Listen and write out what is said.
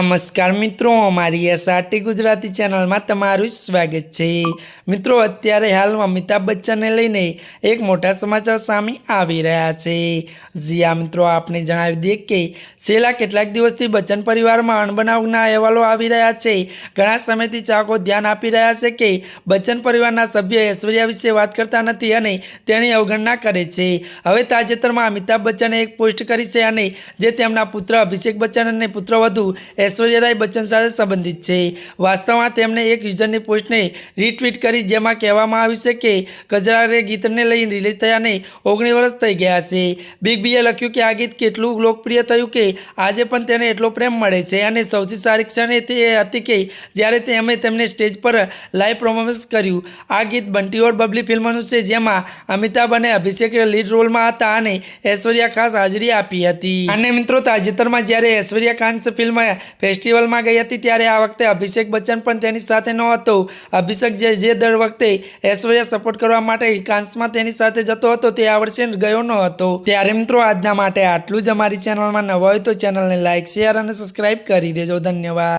नमस्कार मित्रों, अमारी एसआरटी गुजराती चैनल में तमारुं स्वागत है। मित्रों, अत्यारे हाल में अमिताभ बच्चन ने लईने एक मोटा समाचार सामे आवी रह्या छे। जी आ मित्रों, आपने जणावी दीए के छेल्ला केटलाक दिवसथी बच्चन परिवार में अणबनावना अहेवालो आवी रह्या छे। घणा समयथी चाहको ध्यान आपी रह्या छे के बच्चन परिवारना सभ्य ऐश्वर्या विશે વાત करता नथी अने तेनी अवगणना करे छे। हवे ताजेतरमां अमिताभ बच्चने एक पोस्ट करी छे अने जे तेमना पुत्र अभिषेक बच्चन अने पुत्रवधू ऐश्वर्या राय बच्चन साथे संबंधित है। वास्तव में तेमने एक यूजरनी पोस्ट ने रीट्वीट करी, जेमां कहेवामां आव्युं छे के कजरा रे गीत ने लईने रिलीज थया ने 19 वर्ष थई गया छे। बिग बीए लख्युं के आ गीत केटલું लोकप्रिय थयुं के आजे पण तेने एटलो प्रेम मळे छे अने सौथी सारी क्षण ते हती के ज्यारे तेमे तेमने स्टेज पर लाइव परफॉर्मन्स कर्युं। आ गीत बंटी और बबली फिल्मनुं छे, जेमां अमिताभ अने अभिषेक लीड रोलमां हता अने ऐश्वर्या खास हाजरी आपी हती। अने मित्रों, ताजेतरमां ज्यारे ऐश्वर्या कांस फिल्म फेस्टिवल में गई थी त्यारे आ वखते अभिषेक बच्चन पण तेनी साथे नहोतो। अभिषेक जे दर वखते ऐश्वर्या सपोर्ट करवा माटे कांस में तेनी साथे जतो हतो ते आ वर्षे गयो न हतो। त्यारे मित्रों, आजना माटे आटलुं ज। अमारी चेनल में नवा होय तो चेनल ने लाइक, शेयर और सब्सक्राइब करी देजो। धन्यवाद।